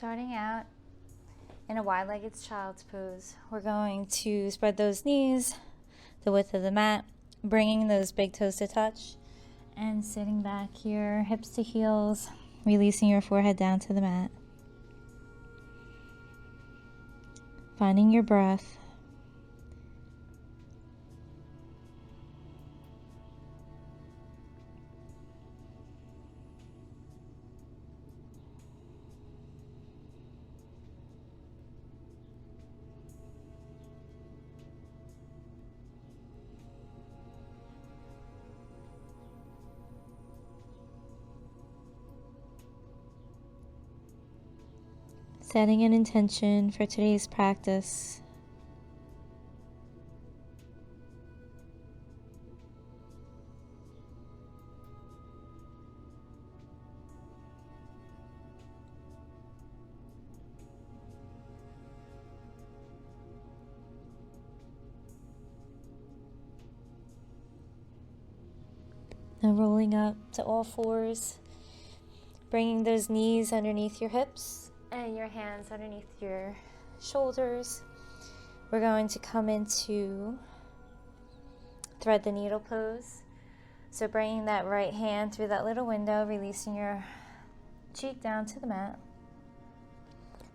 Starting out in a wide-legged child's pose, we're going to spread those knees the width of the mat, bringing those big toes to touch, and sitting back here, hips to heels, releasing your forehead down to the mat. Finding your breath. Setting an intention for today's practice. Now rolling up to all fours, bringing those knees underneath your hips and your hands underneath your shoulders. We're going to come into thread the needle pose. So bringing that right hand through that little window, releasing your cheek down to the mat.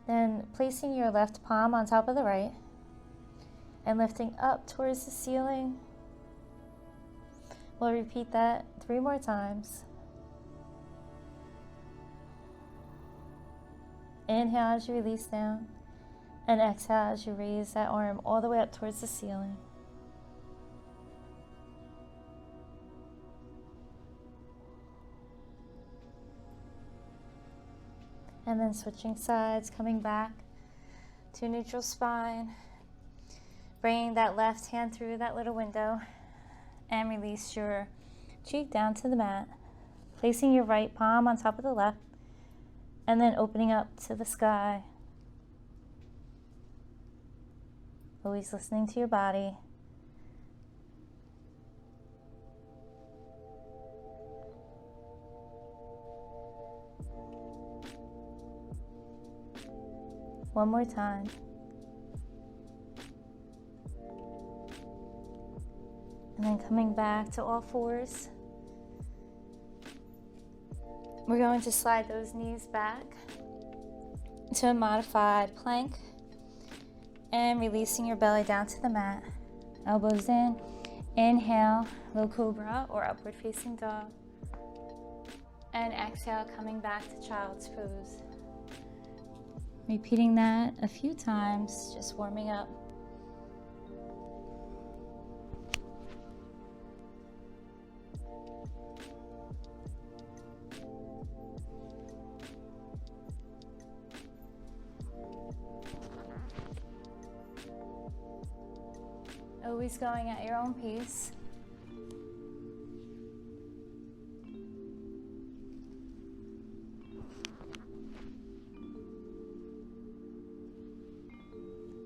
Then placing your left palm on top of the right and lifting up towards the ceiling. We'll repeat that 3 more times. Inhale as you release down, and exhale as you raise that arm all the way up towards the ceiling. And then switching sides, coming back to neutral spine, bringing that left hand through that little window, and release your cheek down to the mat, placing your right palm on top of the left, and then opening up to the sky. Always listening to your body. One more time. And then coming back to all fours. We're going to slide those knees back to a modified plank and releasing your belly down to the mat. Elbows in. Inhale, low cobra or upward facing dog. And exhale, coming back to child's pose. Repeating that a few times, just warming up. Always going at your own pace.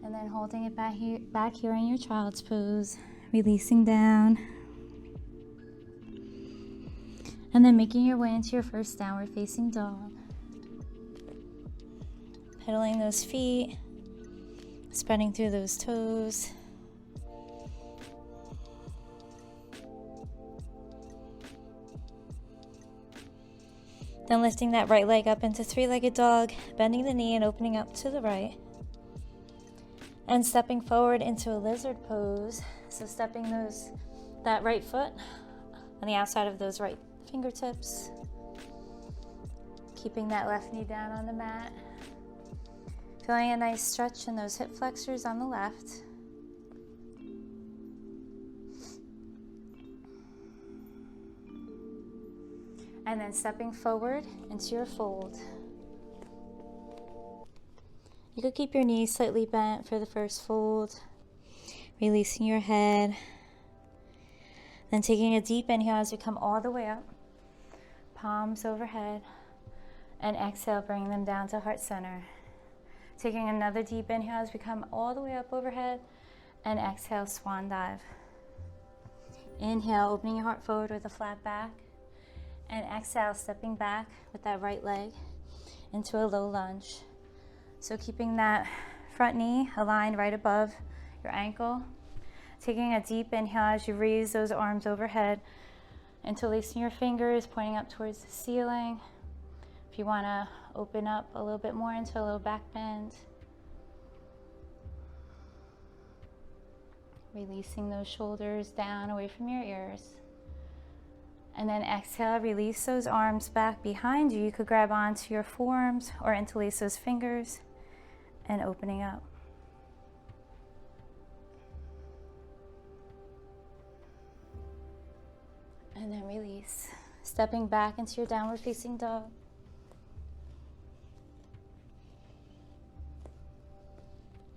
And then holding it back here in your child's pose, releasing down. And then making your way into your first downward facing dog. Pedaling those feet, spreading through those toes. Then lifting that right leg up into three-legged dog, bending the knee and opening up to the right. And stepping forward into a lizard pose. So stepping that right foot on the outside of those right fingertips. Keeping that left knee down on the mat. Feeling a nice stretch in those hip flexors on the left. And then stepping forward into your fold. You could keep your knees slightly bent for the first fold. Releasing your head. Then taking a deep inhale as you come all the way up. Palms overhead. And exhale, bringing them down to heart center. Taking another deep inhale as we come all the way up overhead. And exhale, swan dive. Inhale, opening your heart forward with a flat back. And exhale, stepping back with that right leg into a low lunge. So keeping that front knee aligned right above your ankle. Taking a deep inhale as you raise those arms overhead, interlacing your fingers, pointing up towards the ceiling. If you want to open up a little bit more into a little back bend. Releasing those shoulders down away from your ears. And then exhale, release those arms back behind you. You could grab onto your forearms or interlace those fingers and opening up. And then release. Stepping back into your downward facing dog.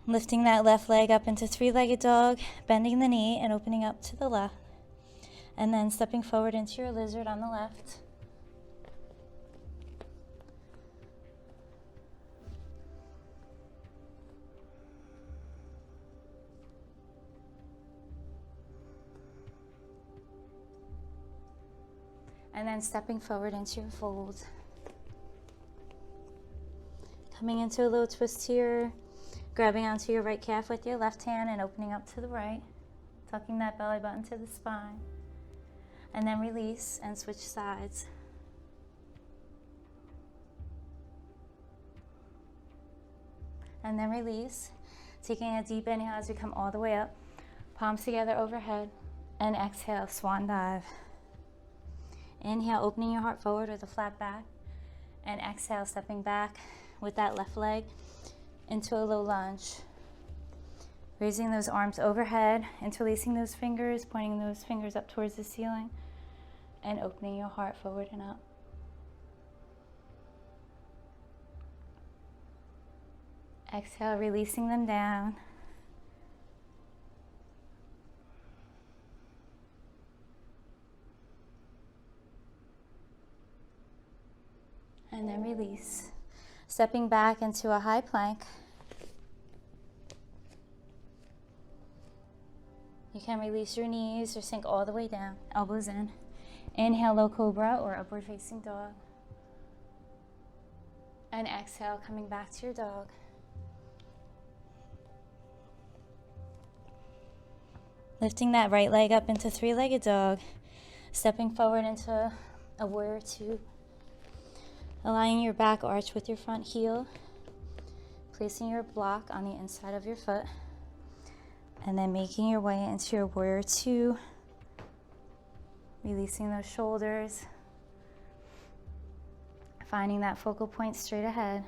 Lifting that left leg up into three-legged dog, bending the knee and opening up to the left. And then stepping forward into your lizard on the left. And then stepping forward into your fold. Coming into a little twist here, grabbing onto your right calf with your left hand and opening up to the right, tucking that belly button to the spine. And then release and switch sides. And then release, taking a deep inhale as we come all the way up, palms together overhead, and exhale, swan dive. Inhale, opening your heart forward with a flat back, and exhale, stepping back with that left leg into a low lunge. Raising those arms overhead, interlacing those fingers, pointing those fingers up towards the ceiling, and opening your heart forward and up. Exhale, releasing them down. And then release. Stepping back into a high plank. You can release your knees or sink all the way down, elbows in. Inhale, low cobra or upward facing dog. And exhale, coming back to your dog. Lifting that right leg up into three-legged dog. Stepping forward into a warrior two. Aligning your back arch with your front heel. Placing your block on the inside of your foot. And then making your way into your warrior two. Releasing those shoulders. Finding that focal point straight ahead.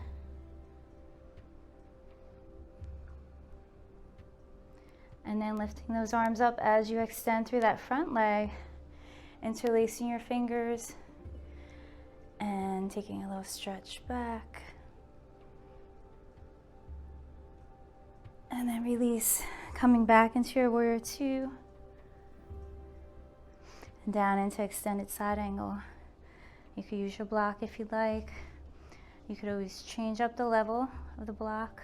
And then lifting those arms up as you extend through that front leg. Interlacing your fingers. And taking a little stretch back. And then release. Coming back into your warrior two. And down into extended side angle. You could use your block if you'd like. You could always change up the level of the block.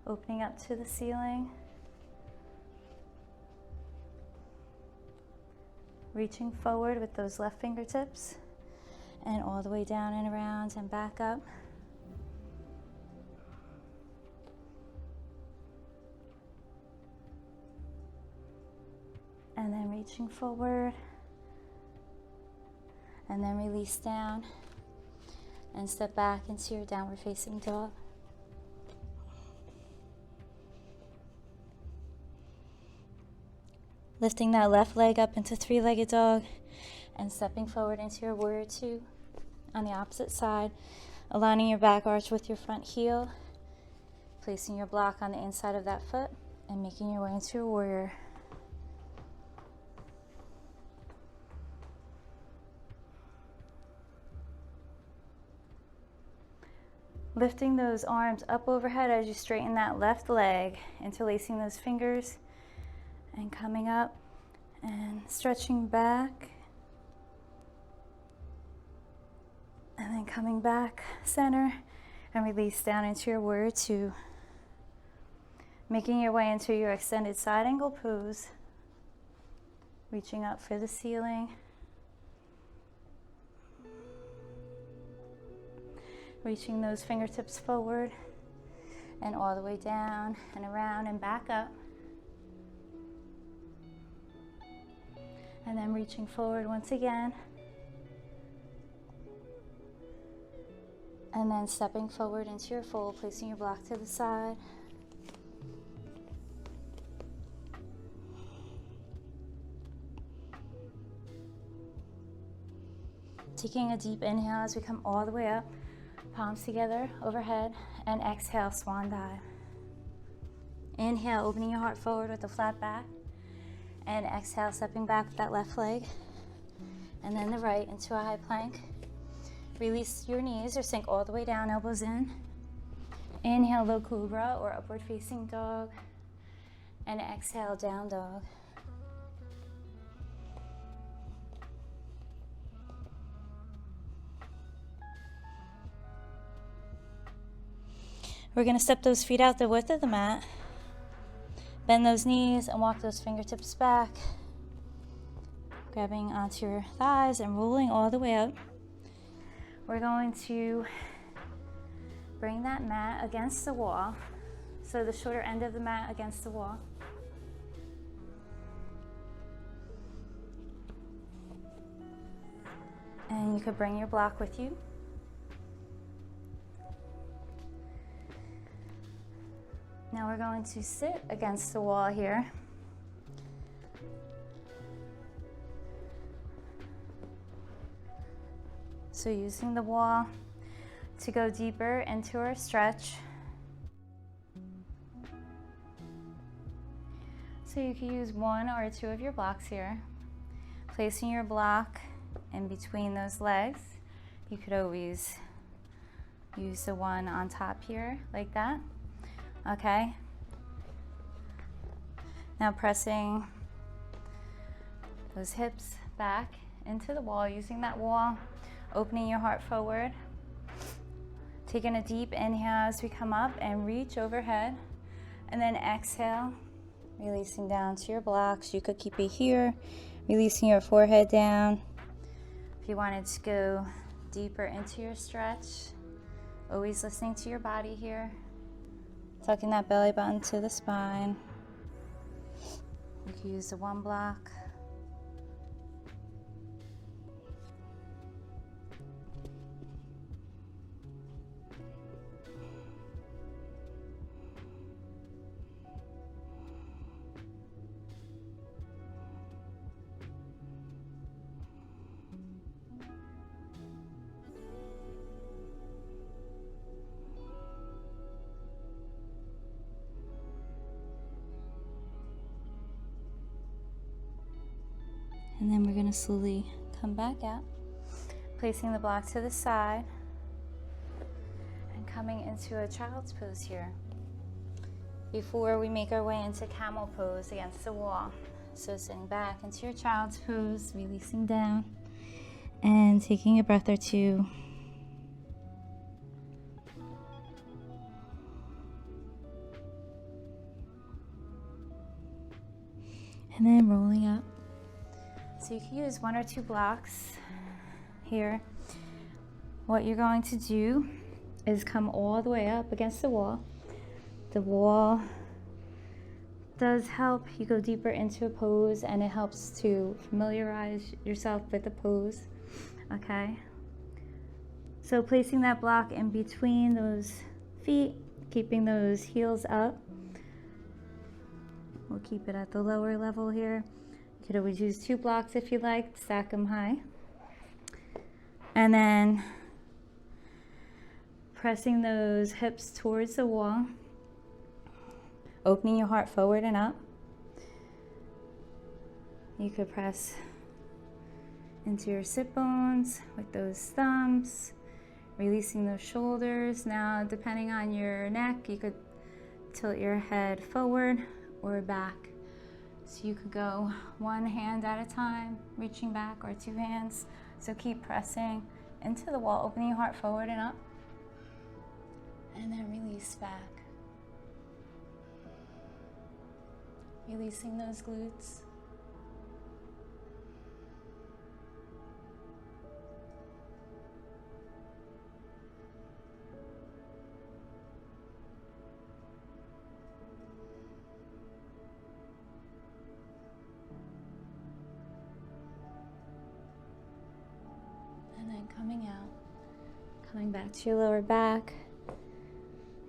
Opening up to the ceiling. Reaching forward with those left fingertips. And all the way down and around and back up. And then reaching forward. And then release down. And step back into your downward facing dog. Lifting that left leg up into three-legged dog. And stepping forward into your warrior two. On the opposite side, aligning your back arch with your front heel, placing your block on the inside of that foot, and making your way into your warrior. Lifting those arms up overhead as you straighten that left leg, interlacing those fingers, and coming up and stretching back. And then coming back, center, and release down into your warrior two. Making your way into your extended side angle pose. Reaching up for the ceiling. Reaching those fingertips forward. and all the way down and around and back up. And then reaching forward once again. And then stepping forward into your fold, placing your block to the side. Taking a deep inhale as we come all the way up, palms together overhead, and exhale, swan dive. Inhale, opening your heart forward with a flat back, and exhale, stepping back with that left leg, and then the right into a high plank. Release your knees or sink all the way down, elbows in. Inhale, low cobra or upward facing dog, and exhale, down dog. We're going to step those feet out the width of the mat. Bend those knees and walk those fingertips back. Grabbing onto your thighs and rolling all the way up. We're going to bring that mat against the wall. So the shorter end of the mat against the wall. And you could bring your block with you. Now we're going to sit against the wall here. So using the wall to go deeper into our stretch. So you can use one or two of your blocks here. Placing your block in between those legs. You could always use the one on top here like that. Okay, now pressing those hips back into the wall, using that wall, opening your heart forward, taking a deep inhale as we come up and reach overhead, and then exhale, releasing down to your blocks. You could keep it here, releasing your forehead down. If you wanted to go deeper into your stretch, always listening to your body here. Tucking that belly button to the spine. You can use the one block. And then we're going to slowly come back out, placing the block to the side and coming into a child's pose here before we make our way into camel pose against the wall. So sitting back into your child's pose, releasing down and taking a breath or two. And then rolling up. So you can use one or two blocks here. What you're going to do is come all the way up against the wall. The wall does help you go deeper into a pose, and it helps to familiarize yourself with the pose, okay? So placing that block in between those feet, keeping those heels up. We'll keep it at the lower level here. You could always use two blocks if you like, stack them high. And then pressing those hips towards the wall, opening your heart forward and up. You could press into your sit bones with those thumbs, releasing those shoulders. Now, depending on your neck, you could tilt your head forward or back. So you could go one hand at a time, reaching back, or two hands. So keep pressing into the wall, opening your heart forward and up. And then release back. Releasing those glutes. back to your lower back.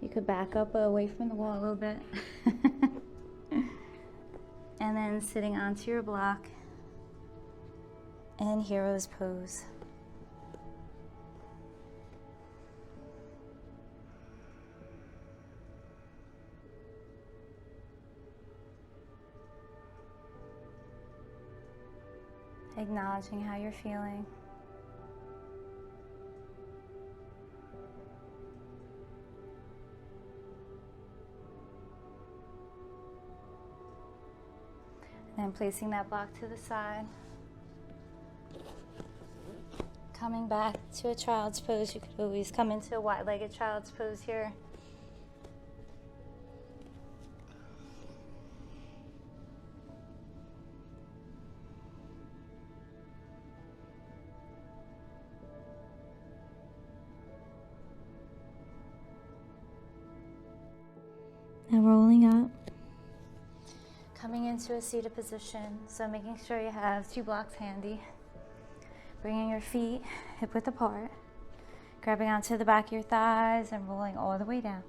You could back up away from the wall a little bit. And then sitting onto your block in hero's pose. Acknowledging how you're feeling. And then placing that block to the side. Coming back to a child's pose. You could always come into a wide-legged child's pose here. Now rolling up. Coming into a seated position, so making sure you have 2 blocks handy. Bringing your feet hip width apart, grabbing onto the back of your thighs and rolling all the way down.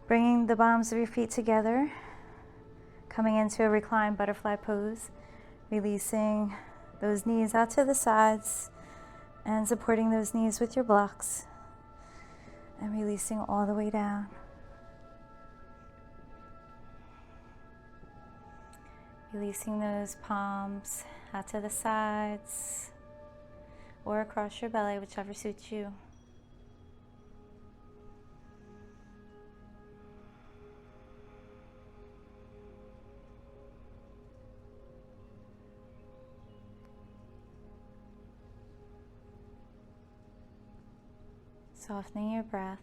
Bringing the bottoms of your feet together, coming into a reclined butterfly pose, releasing those knees out to the sides and supporting those knees with your blocks and releasing all the way down. Releasing those palms out to the sides or across your belly, whichever suits you. Softening your breath.